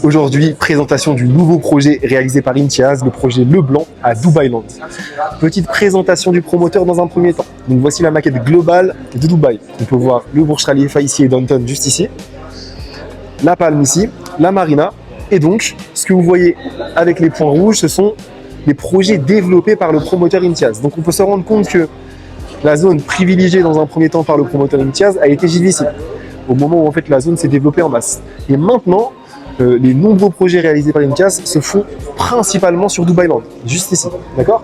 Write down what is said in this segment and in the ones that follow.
Aujourd'hui, présentation du nouveau projet réalisé par Imtiaz, le projet Leblanc à Dubai Land. Petite présentation du promoteur dans un premier temps. Donc voici la maquette globale de Dubaï. On peut voir le Burj Khalifa ici et Downtown juste ici, la Palme ici, la Marina. Et donc, ce que vous voyez avec les points rouges, ce sont les projets développés par le promoteur Imtiaz. Donc on peut se rendre compte que la zone privilégiée dans un premier temps par le promoteur Imtiaz a été JVC, au moment où en fait la zone s'est développée en masse. Et maintenant, les nombreux projets réalisés par Imtiaz se font principalement sur Dubai Land, juste ici, d'accord?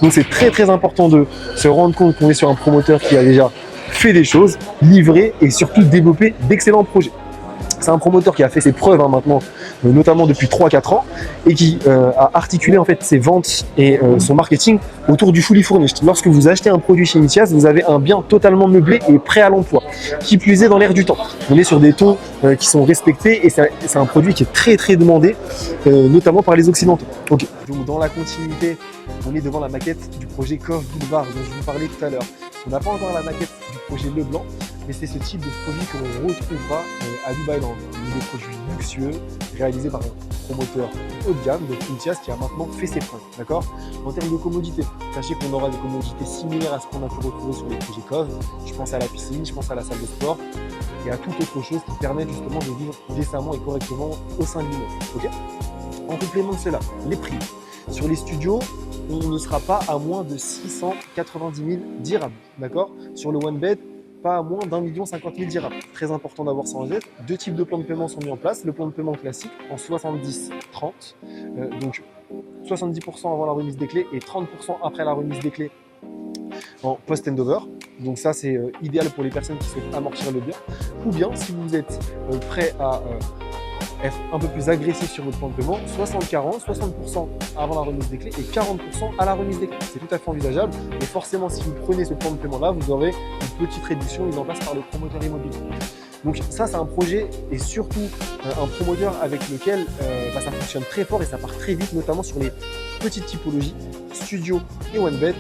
Donc c'est très important de se rendre compte qu'on est sur un promoteur qui a déjà fait des choses, livré et surtout développé d'excellents projets. C'est un promoteur qui a fait ses preuves maintenant, notamment depuis 3-4 ans, et qui a articulé en fait ses ventes et son marketing autour du fully furnished. Lorsque vous achetez un produit chez Imtiaz, vous avez un bien totalement meublé et prêt à l'emploi, qui plus est dans l'air du temps. On est sur des tons qui sont respectés et c'est un produit qui est très demandé, notamment par les Occidentaux. Okay. Donc dans la continuité, on est devant la maquette du projet Cove Boulevard dont je vous parlais tout à l'heure. On n'a pas encore la maquette du projet Leblanc, mais c'est ce type de produit que l'on retrouvera à Dubai Land. Des produits luxueux réalisés par un promoteur haut de gamme, donc Imtiaz, qui a maintenant fait ses preuves. D'accord. En termes de commodité, sachez qu'on aura des commodités similaires à ce qu'on a pu retrouver sur les projets Cove. Je pense à la piscine, je pense à la salle de sport et à toute autre chose qui permet justement de vivre décemment et correctement au sein de l'immeuble. Okay. En complément de cela, les prix. Sur les studios, on ne sera pas à moins de 690 000 dirhams. D'accord. Sur le one bed, pas à moins d'1 50 000 dirhams. Très important d'avoir ça en tête. Deux types de plans de paiement sont mis en place. Le plan de paiement classique en 70-30, donc 70% avant la remise des clés et 30% après la remise des clés en post-handover. Donc ça, c'est idéal pour les personnes qui souhaitent amortir le bien. Ou bien, si vous êtes prêt à être un peu plus agressif sur votre plan de paiement, 60-40, 60% avant la remise des clés et 40% à la remise des clés. C'est tout à fait envisageable, mais forcément, si vous prenez ce plan de paiement-là, vous aurez une petite réduction mise en place par le promoteur immobilier. Donc ça, c'est un projet et surtout un promoteur avec lequel ça fonctionne très fort et ça part très vite, notamment sur les petites typologies, studio et one bed.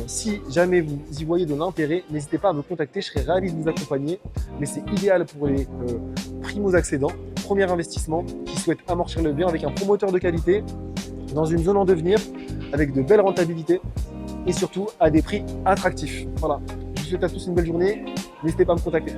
Si jamais vous y voyez de l'intérêt, n'hésitez pas à me contacter, je serai ravi de vous accompagner. Mais c'est idéal pour les primo-accédants, premier investissement, qui souhaitent amortir le bien avec un promoteur de qualité, dans une zone en devenir, avec de belles rentabilités et surtout à des prix attractifs. Voilà, je vous souhaite à tous une belle journée, n'hésitez pas à me contacter.